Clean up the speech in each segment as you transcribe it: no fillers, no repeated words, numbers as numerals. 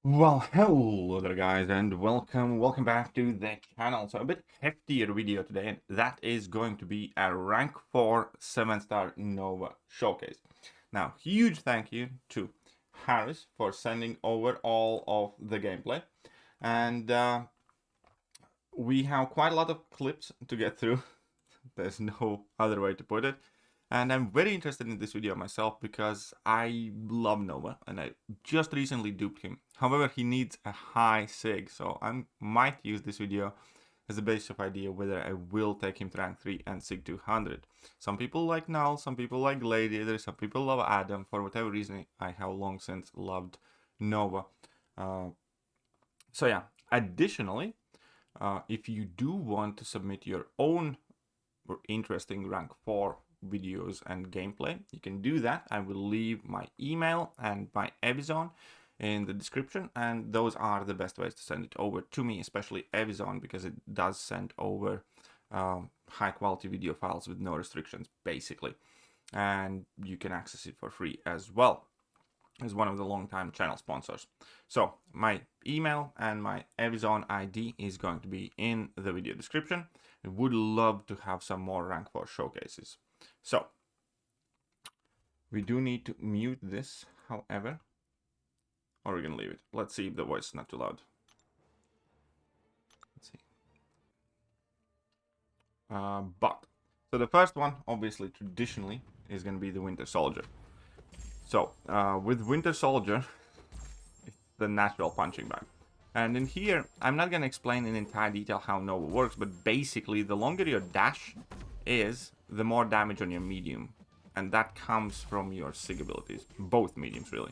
Well, hello there guys and welcome back to the channel. So a bit heftier video today, and that is going to be a rank 4 7-star Nova showcase. Now, huge thank you to Harris for sending over all of the gameplay, and we have quite a lot of clips to get through. There's no other way to put it. And I'm very interested in this video myself because I love Nova and I just recently duped him. However, he needs a high sig, so I might use this video as a base of idea whether I will take him to rank 3 and sig 200. Some people like Null, some people like Gladiator, some people love Adam. For whatever reason, I have long since loved Nova. So yeah, additionally, if you do want to submit your own interesting rank 4 videos and gameplay, you can do that. I will leave my email and my Evizone in the description, and those are the best ways to send it over to me, especially Evizone, because it does send over high quality video files with no restrictions basically, and you can access it for free as well as one of the long-time channel sponsors. So my email and my Evizone ID is going to be in the video description. I would love to have some more rank 4 showcases. So we do need to mute this, however, or we're gonna leave it. Let's see if the voice is not too loud. Let's see. So the first one, obviously, traditionally, is gonna be the Winter Soldier. So with Winter Soldier, it's the natural punching bag. And in here, I'm not gonna explain in entire detail how Nova works, but basically, the longer your dash is, the more damage on your medium, and that comes from your sig abilities, both mediums really.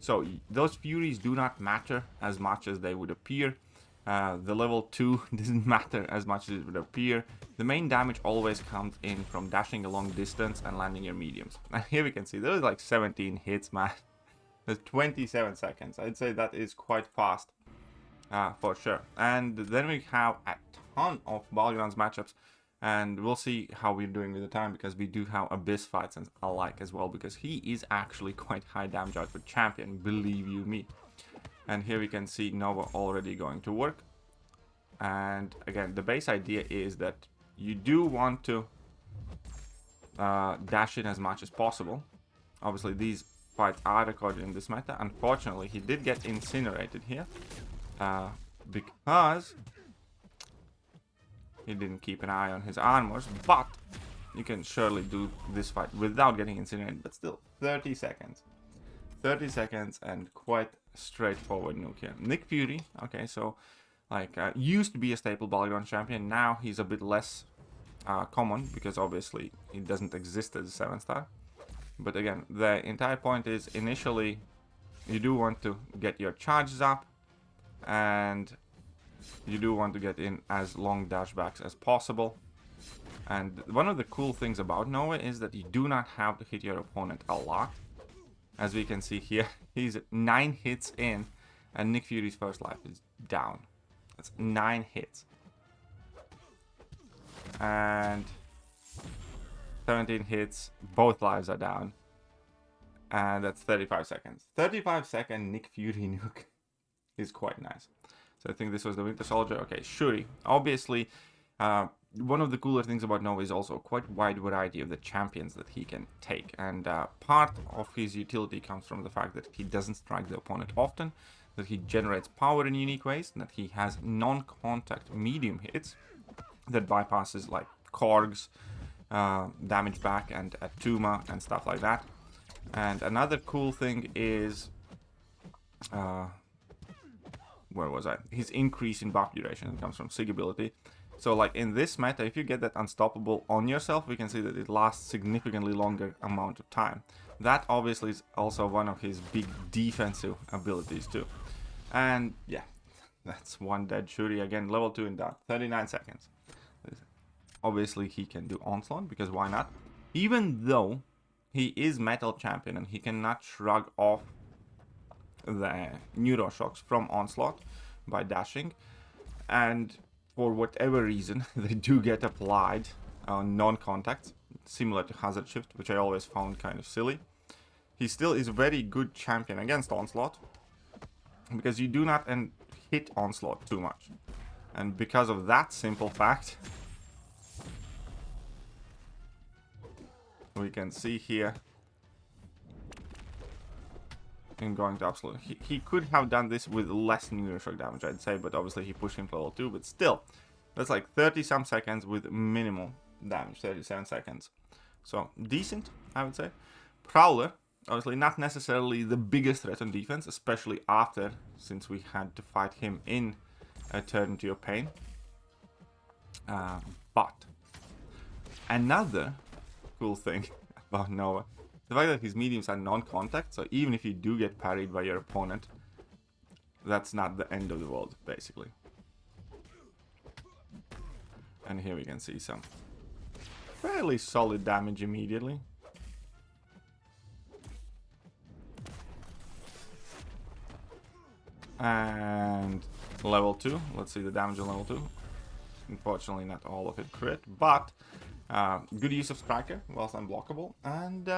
So those furies do not matter as much as they would appear. The level 2 doesn't matter as much as it would appear. The main damage always comes in from dashing a long distance and landing your mediums. And here we can see there's like 17 hits, man. There's 27 seconds. I'd say that is quite fast for sure. And then we have a ton of Battlegrounds matchups, and we'll see how we're doing with the time, because we do have Abyss fights and alike as well, because he is actually quite high damage output champion, believe you me. And here we can see Nova already going to work. And again, the base idea is that you do want to dash in as much as possible. Obviously, these fights are recorded in this meta. Unfortunately, he did get incinerated here because he didn't keep an eye on his armors, but you can surely do this fight without getting incinerated. But still, 30 seconds. 30 seconds and quite straightforward nuke here. Nick Fury, okay, so like used to be a staple Battleground champion. Now he's a bit less common because obviously he doesn't exist as a 7-star. But again, the entire point is initially you do want to get your charges up, and you do want to get in as long dashbacks as possible. And one of the cool things about Nova is that you do not have to hit your opponent a lot. As we can see here, he's 9 hits in, and Nick Fury's first life is down. That's 9 hits. And 17 hits, both lives are down. And that's 35 seconds. 35-second Nick Fury nuke is quite nice. So I think this was the Winter Soldier. Okay, Shuri. Obviously, one of the cooler things about Nova is also quite wide variety of the champions that he can take. And part of his utility comes from the fact that he doesn't strike the opponent often, that he generates power in unique ways, and that he has non-contact medium hits that bypasses like Korg's damage back and Atuma and stuff like that. And another cool thing is... where was I? His increase in buff duration comes from sig ability. So like in this meta, if you get that unstoppable on yourself, we can see that it lasts significantly longer amount of time. That obviously is also one of his big defensive abilities too. And yeah, that's one dead Shuri. Again, level 2 and down, 39 seconds. Obviously he can do onslaught, because why not? Even though he is metal champion and he cannot shrug off the neuro shocks from onslaught by dashing, and for whatever reason they do get applied on non-contact, similar to hazard shift, which I always found kind of silly. He still is a very good champion against onslaught. because you do not hit Onslaught too much. And because of that simple fact, we can see here him going to absolute. He could have done this with less Neuroshock damage, I'd say, but obviously he pushed him to level 2. But still, that's like 30 some seconds with minimal damage, 37 seconds. So decent, I would say. Prowler, obviously not necessarily the biggest threat on defense, especially after, since we had to fight him in Eternity of Pain. But another cool thing about Nova, the fact that his mediums are non-contact, so even if you do get parried by your opponent, that's not the end of the world, basically. And here we can see some fairly solid damage immediately. And level 2, let's see the damage on level 2. Unfortunately not all of it crit, but good use of Striker, whilst unblockable, and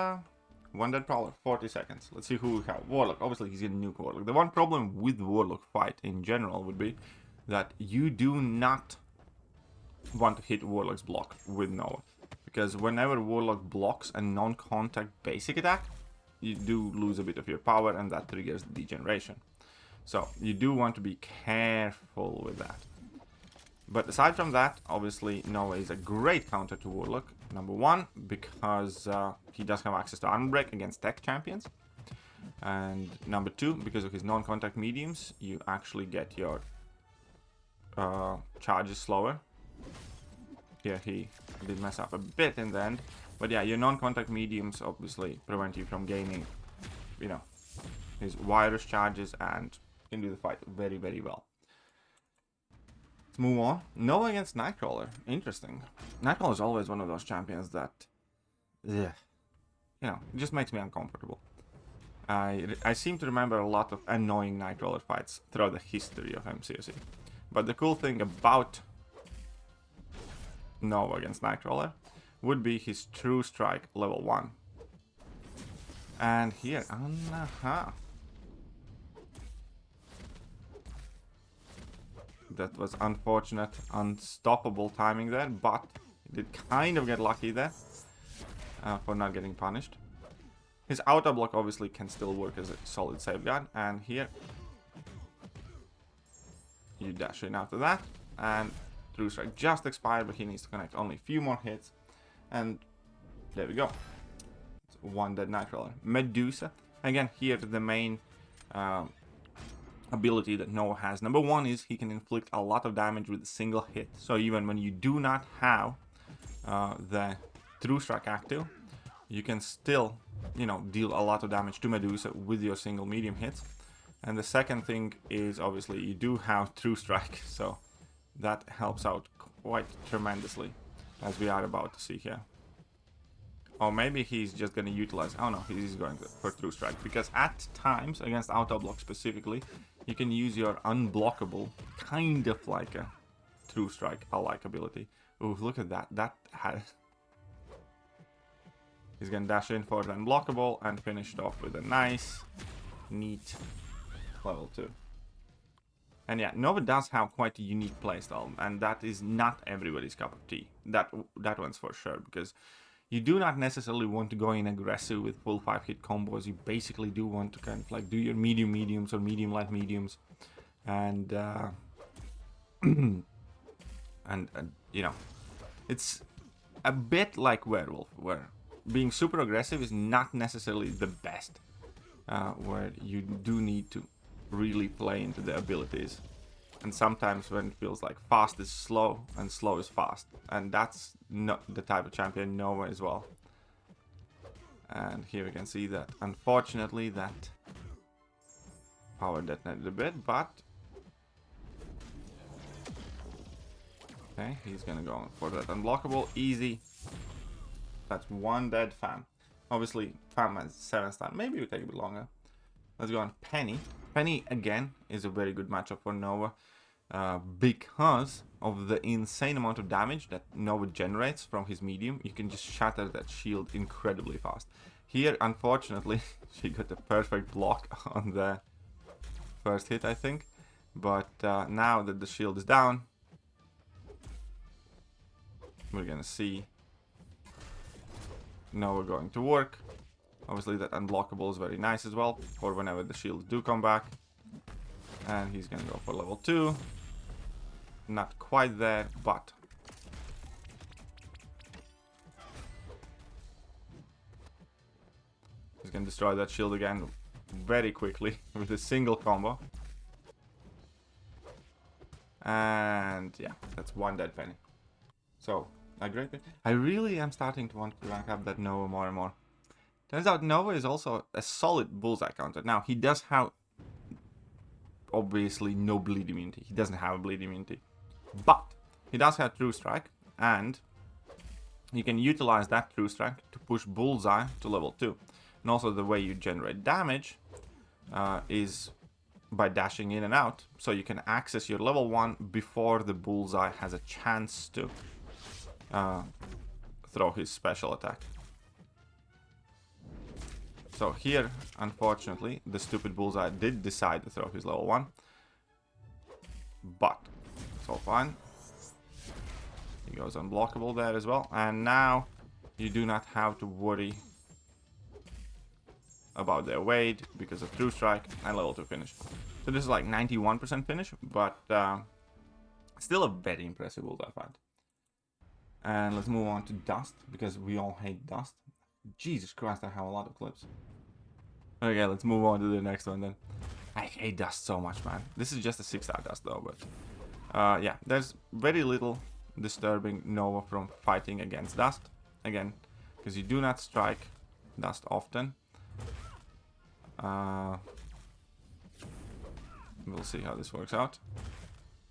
one dead Prowler, 40 seconds. Let's see who we have. Warlock, obviously he's gonna nuke Warlock. The one problem with Warlock fight in general would be that you do not want to hit Warlock's block with Nova. Because whenever Warlock blocks a non-contact basic attack, you do lose a bit of your power, and that triggers degeneration. So you do want to be careful with that. But aside from that, obviously Nova is a great counter to Warlock. Number one, because he does have access to Unbreak against tech champions. And number two, because of his non-contact mediums, you actually get your charges slower. Here he did mess up a bit in the end. But yeah, your non-contact mediums obviously prevent you from gaining, you know, his virus charges, and can do the fight very, very well. Let's move on. Nova against Nightcrawler. Interesting. Nightcrawler is always one of those champions that, yeah, you know, it just makes me uncomfortable. I seem to remember a lot of annoying Nightcrawler fights throughout the history of MCOC. But the cool thing about Nova against Nightcrawler would be his True Strike level 1. And here, that was unfortunate, unstoppable timing there, but he did kind of get lucky there for not getting punished. His auto block obviously can still work as a solid safeguard, and here you dash in after that, and True Strike just expired, but he needs to connect only a few more hits, and there we go. It's one dead Nightcrawler. Medusa, again here the main ability that Nova has. Number one is he can inflict a lot of damage with a single hit, so even when you do not have the True Strike active, you can still, you know, deal a lot of damage to Medusa with your single medium hits. And the second thing is obviously you do have True Strike, so that helps out quite tremendously, as we are about to see here. Or maybe he's just going to utilize, oh no, he's going for True Strike, because at times, against auto block specifically, you can use your unblockable, kind of like a True Strike-alike ability. Ooh, look at that, that had... He's going to dash in for the unblockable and finish it off with a nice, neat level 2. And yeah, Nova does have quite a unique playstyle, and that is not everybody's cup of tea. That one's for sure, because you do not necessarily want to go in aggressive with full 5-hit combos. You basically do want to kind of like do your medium mediums or medium light mediums, and and you know, it's a bit like Werewolf, where being super aggressive is not necessarily the best, where you do need to really play into the abilities, and sometimes when it feels like fast is slow and slow is fast, and that's not the type of champion Nova as well. And here we can see that unfortunately that power detonated a bit, but okay, he's gonna go for that unblockable, easy. That's one dead Fam. Obviously Fam has 7 stun, maybe it will take a bit longer. Let's go on Peni. Peni again is a very good matchup for Nova, because of the insane amount of damage that Nova generates from his medium. You can just shatter that shield incredibly fast. Here, unfortunately, she got a perfect block on the first hit, I think. But now that the shield is down, we're gonna see Nova going to work. Obviously that unblockable is very nice as well for whenever the shields do come back. And he's gonna go for level 2. Not quite there, but he's gonna destroy that shield again very quickly with a single combo. And yeah, that's one dead Peni. So, a great bit. I really am starting to want to rank up that Nova more and more. Turns out Nova is also a solid Bullseye counter. Now, he does have, obviously, no bleed immunity. He doesn't have a bleed immunity. But, he does have True Strike, and you can utilize that True Strike to push Bullseye to level 2. And also, the way you generate damage is by dashing in and out, so you can access your level 1 before the Bullseye has a chance to throw his special attack. So here, unfortunately, the stupid Bullseye did decide to throw his level 1, but it's all fine. He goes unblockable there as well, and now you do not have to worry about their weight because of True Strike and level 2 finish. So this is like 91% finish, but still a very impressive Bullseye fight. And let's move on to Dust, because we all hate Dust. Jesus Christ, I have a lot of clips. Okay, let's move on to the next one then. I hate Dust so much, man. This is just a 6-star Dust though, but yeah, there's very little disturbing Nova from fighting against Dust. Again, because you do not strike Dust often. We'll see how this works out.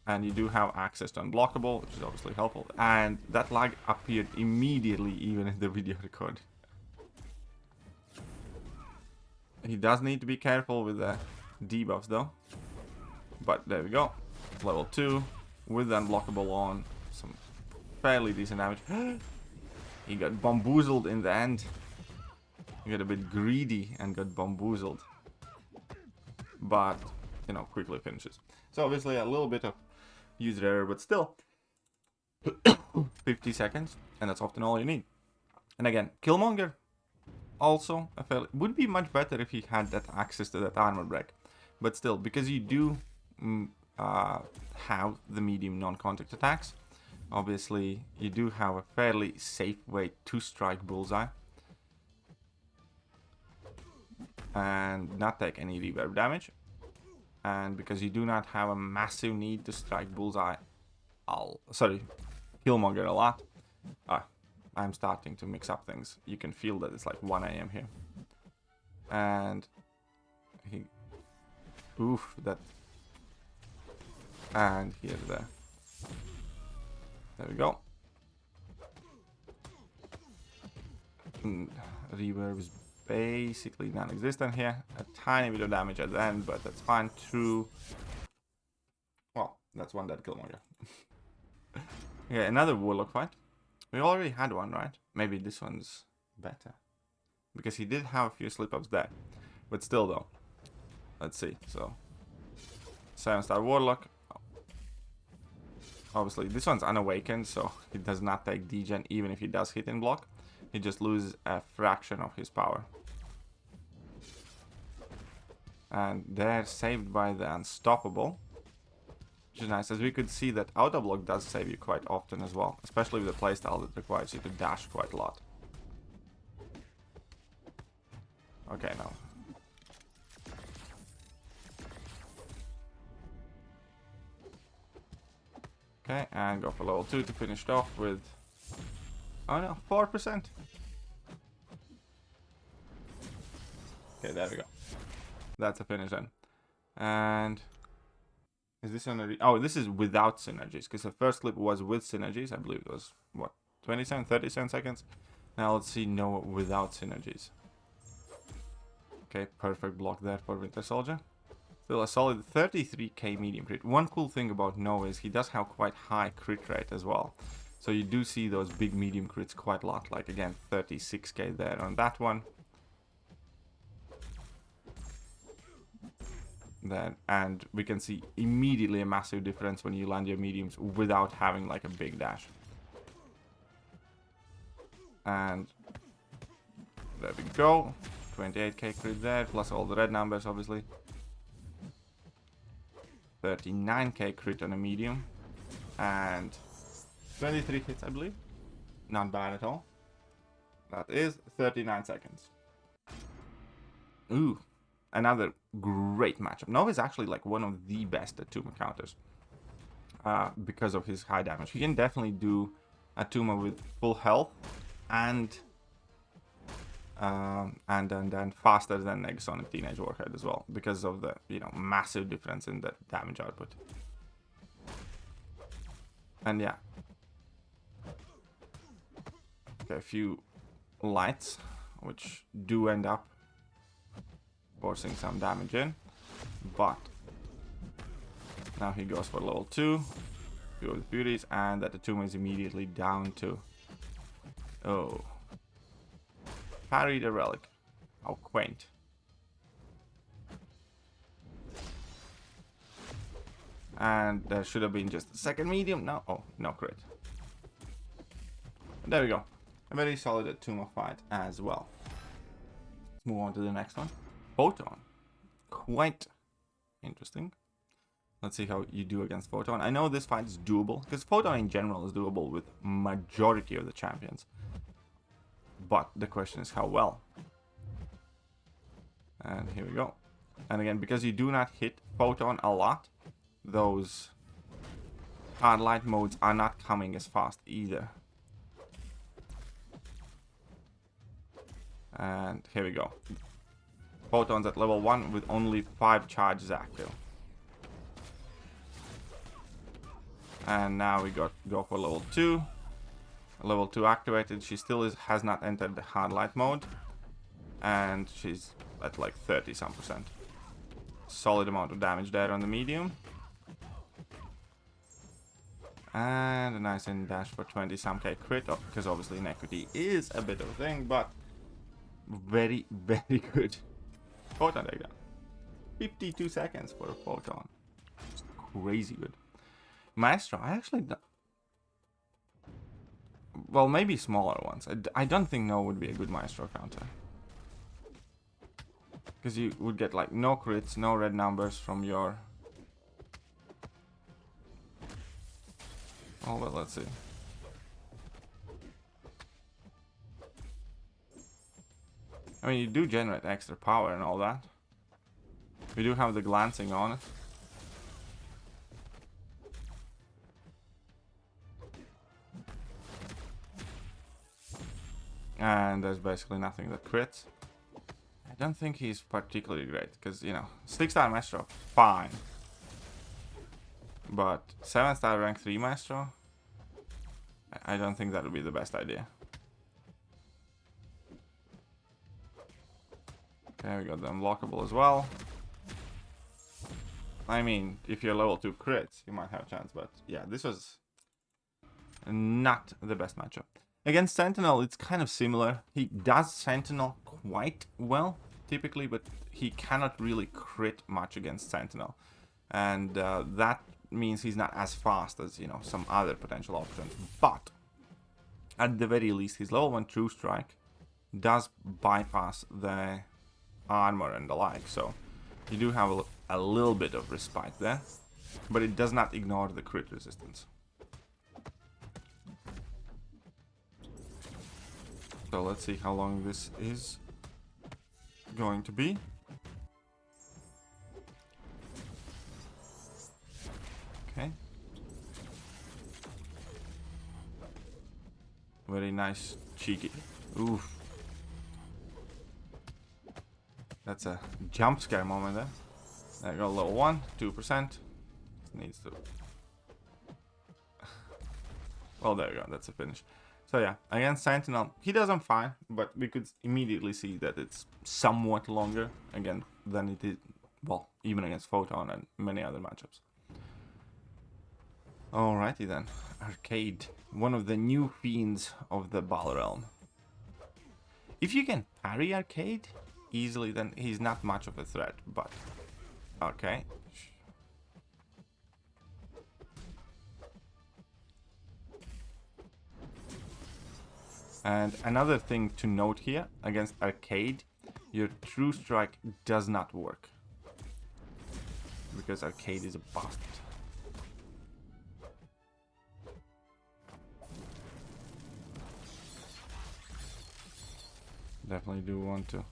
And you do have access to unblockable, which is obviously helpful. And that lag appeared immediately, even in the video record. He does need to be careful with the debuffs though. But there we go. Level 2 with the unblockable on. Some fairly decent damage. He got bamboozled in the end. He got a bit greedy and got bamboozled. But, you know, quickly finishes. So obviously a little bit of user error, but still 50 seconds, and that's often all you need. And again, Killmonger also would be much better if he had that access to that armor break. But still, because you do have the medium non-contact attacks, obviously you do have a fairly safe way to strike Bullseye and not take any reverb damage. And because you do not have a massive need to strike Bullseye, Killmonger a lot. I'm starting to mix up things. You can feel that it's like 1 AM here. And he, oof, that, and here, there. There we go. Reverb is basically non-existent here. A tiny bit of damage at the end, but that's fine. True. Well, that's one dead Killmonger. Okay, another Warlock fight. We already had one, right? Maybe this one's better, because he did have a few slip-ups there. But still though, let's see. So 7-star Warlock. Obviously this one's unawakened, so he does not take degen even if he does hit in block. He just loses a fraction of his power. And they're saved by the Unstoppable, which is nice, as we could see that auto block does save you quite often as well, especially with a playstyle that requires you to dash quite a lot. Okay, now. Okay, and go for level 2 to finish it off with, oh no, 4%. Okay, there we go. That's a finish then. And is this on a oh, this is without synergies, because the first clip was with synergies. I believe it was, what, 27, 37 seconds? Now let's see Nova without synergies. Okay, perfect block there for Winter Soldier. Still a solid 33k medium crit. One cool thing about Nova is he does have quite high crit rate as well. So you do see those big medium crits quite a lot. Like again, 36k there on that one. Then, and we can see immediately a massive difference when you land your mediums without having like a big dash. And there we go. 28k crit there, plus all the red numbers, obviously. 39k crit on a medium. And 23 hits, I believe. Not bad at all. That is 39 seconds. Ooh, another great matchup. Nova is actually like one of the best Atuma counters. Because of his high damage. He can definitely do Atuma with full health and faster than Negasonic Teenage Warhead as well, because of the, you know, massive difference in the damage output. And yeah, okay, a few lights which do end up forcing some damage in, but now he goes for level 2, few of the beauties, and that Atuma is immediately down to, oh, parry the relic. How quaint. And there should have been just a second medium. No, oh, no crit. There we go. A very solid Atuma fight as well. Let's move on to the next one. Photon. Quite interesting. Let's see how you do against Photon. I know this fight is doable, because Photon in general is doable with majority of the champions. But the question is how well. And here we go. And again, because you do not hit Photon a lot, those hard light modes are not coming as fast either. And here we go. Photon's at level 1 with only 5 charges active. And now we go for level 2. Level 2 activated. She still has not entered the hard light mode. And she's at like 30-some%. Solid amount of damage there on the medium. And a nice in dash for 20-some-k crit. Oh, because obviously inequity is a bit of a thing, but very, very good. Photon takedown. 52 seconds for a Photon. It's crazy good. Maestro, I actually don't... Well, maybe smaller ones. I don't think no would be a good Maestro counter. Because you would get like no crits, no red numbers from your... Oh, well, let's see. I mean, you do generate extra power and all that. We do have the glancing on it. And there's basically nothing that crits. I don't think he's particularly great, because, you know, 6-star Maestro, fine. But 7-star rank 3 Maestro, I don't think that would be the best idea. Okay, we got the unblockable as well. I mean, if you're level 2 crits, you might have a chance, but yeah, this was not the best matchup. Against Sentinel, it's kind of similar. He does Sentinel quite well, typically, but he cannot really crit much against Sentinel. And that means he's not as fast as, you know, some other potential options. But, at the very least, his level 1 True Strike does bypass the armor and the like. So, you do have a little bit of respite there. But it does not ignore the crit resistance. So let's see how long this is going to be. Okay. Very nice, cheeky. Oof. That's a jump scare moment there. There you go, level 1, 2%. Needs to... Well, there you go, that's a finish. So yeah, against Sentinel, he does them fine, but we could immediately see that it's somewhat longer, again, than it is, well, even against Photon and many other matchups. Alrighty then, Arcade, one of the new fiends of the Ball Realm. If you can parry Arcade easily, then he's not much of a threat, but Okay. And another thing to note here, against Arcade, your True Strike does not work. Because Arcade is a bastard. Definitely do want to.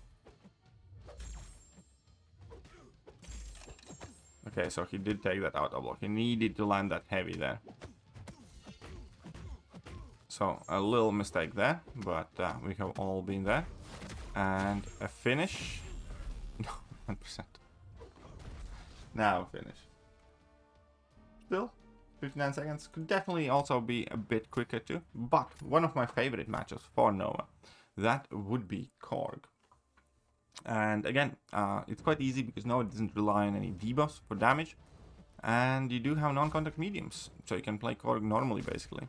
Okay, so he did take that auto block. He needed to land that heavy there. So a little mistake there, but we have all been there. And a finish. No, 1%. Now finish. Still, 59 seconds. Could definitely also be a bit quicker too. But one of my favorite matches for Nova, that would be Korg. And again, it's quite easy because Nova doesn't rely on any debuffs for damage. And you do have non-contact mediums, so you can play Korg normally basically.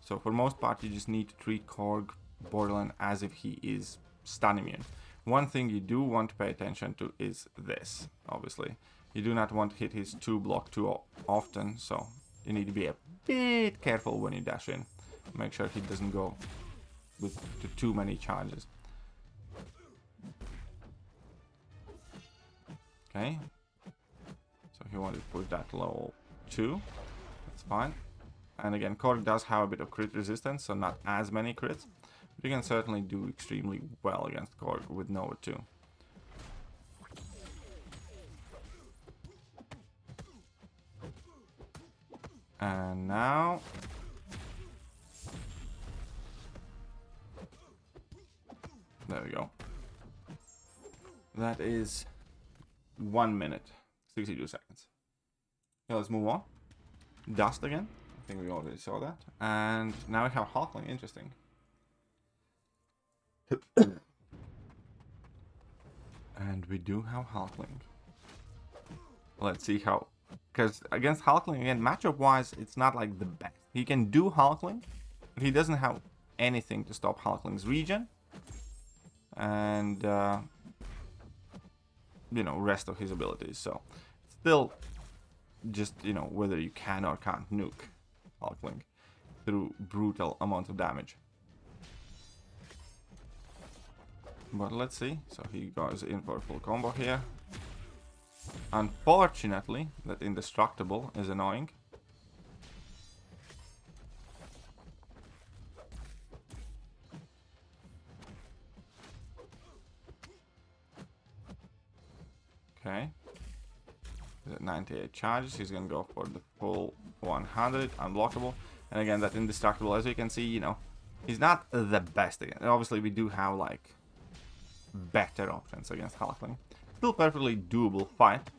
So for most part, you just need to treat Korg borderline as if he is stun immune. One thing you do want to pay attention to is this, obviously. You do not want to hit his 2 block too often, so you need to be a bit careful when you dash in. Make sure he doesn't go with too many charges. Okay. So he wanted to push that level 2. That's fine. And again, Korg does have a bit of crit resistance, so not as many crits. But you can certainly do extremely well against Korg with Nova 2. And now... There we go. That is 1 minute, 62 seconds. Okay, let's move on. Dust again. I think we already saw that. And now we have Hulkling. Interesting. And we do have Hulkling. Let's see how... Because against Hulkling, again, matchup-wise, it's not like the best. He can do Hulkling, but he doesn't have anything to stop Hulkling's regen. And, you know, rest of his abilities. So, still, just, you know, whether you can or can't nuke Hulkling through brutal amount of damage. But let's see. So he goes in for a full combo here. Unfortunately, that indestructible is annoying. Okay. He's at 98 charges. He's gonna go for the full 100, unblockable. And again, that indestructible, as you can see, you know, he's not the best again. And obviously, we do have like better options against Hulkling. Still perfectly doable fight,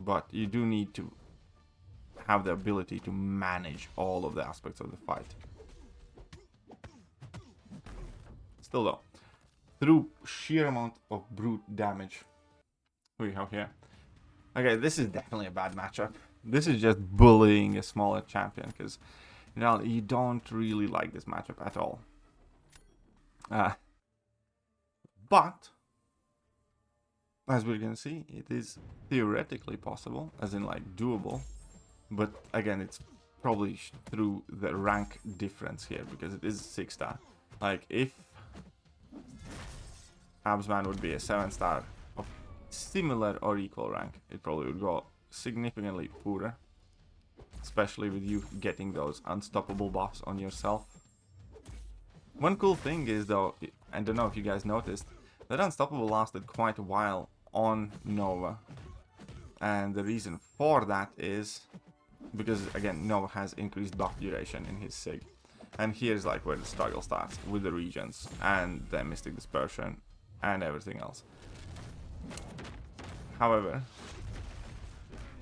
but you do need to have the ability to manage all of the aspects of the fight. Still though, through sheer amount of brute damage we have here. Okay, this is definitely a bad matchup. This is just bullying a smaller champion, because, you know, you don't really like this matchup at all. But as we're gonna see, it is theoretically possible, as in like doable. But again, it's probably through the rank difference here, because it is 6-star. Like, if Absman would be a 7-star of similar or equal rank, it probably would go significantly poorer. Especially with you getting those unstoppable buffs on yourself. One cool thing is, though, I don't know if you guys noticed, that unstoppable lasted quite a while on Nova. And the reason for that is because, again, Nova has increased buff duration in his SIG. And here's like where the struggle starts, with the regions and the Mystic Dispersion and everything else. However,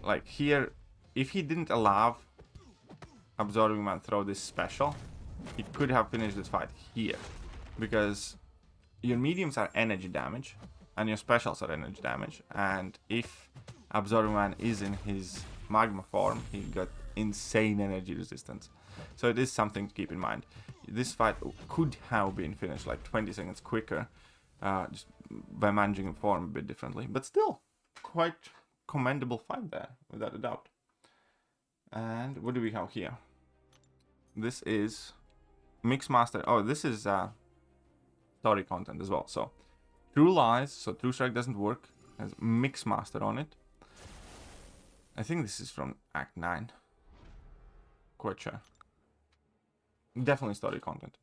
like here, if he didn't allow Absorbing Man throw this special, he could have finished this fight here. Because your mediums are energy damage, and your specials are energy damage. And if Absorbing Man is in his magma form, he got insane energy resistance. So it is something to keep in mind. This fight could have been finished like 20 seconds quicker, just by managing the form a bit differently. But still, quite commendable fight there, without a doubt. And what do we have here? This is Mixmaster. Oh, this is story content as well. So True Lies, so True Strike doesn't work, has Mixmaster on it. I think this is from Act 9. Quite sure. Definitely story content.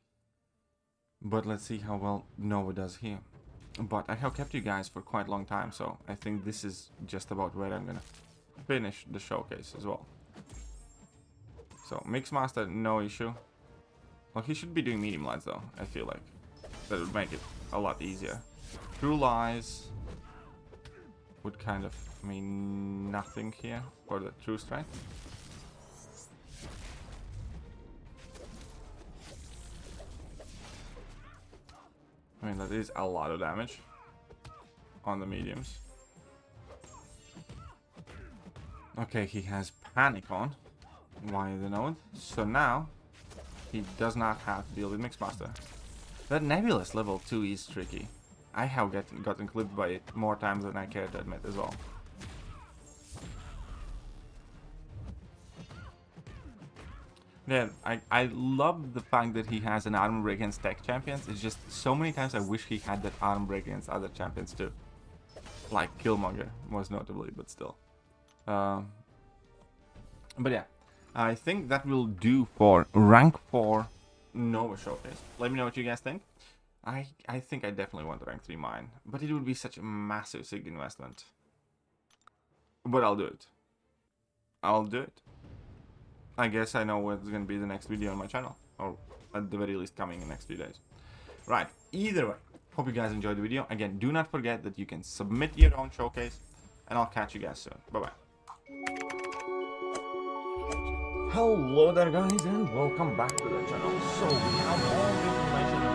But let's see how well Nova does here. But I have kept you guys for quite a long time, so I think this is just about where I'm gonna finish the showcase as well. So Mixmaster, no issue. Well, he should be doing medium lights though, I feel like. That would make it a lot easier. True Lies would kind of mean nothing here for the True Strike. I mean, that is a lot of damage on the mediums. Okay, he has Panic on via the node. So now he does not have to deal with Mixmaster. That Nebulous level 2 is tricky. I have gotten clipped by it more times than I care to admit as well. Yeah, I love the fact that he has an armor break against tech champions. It's just so many times I wish he had that armor break against other champions too. Like Killmonger, most notably, but still. But yeah, I think that will do for rank 4 Nova Showcase. Let me know what you guys think. I think I definitely want to rank 3 mine, but it would be such a massive sig investment. But I'll do it. I'll do it. I guess I know what's going to be the next video on my channel, or at the very least coming in the next few days. Right, either way, hope you guys enjoyed the video. Again, do not forget that you can submit your own showcase, and I'll catch you guys soon. Bye-bye. Hello there guys, and welcome back to the channel. So we have all the information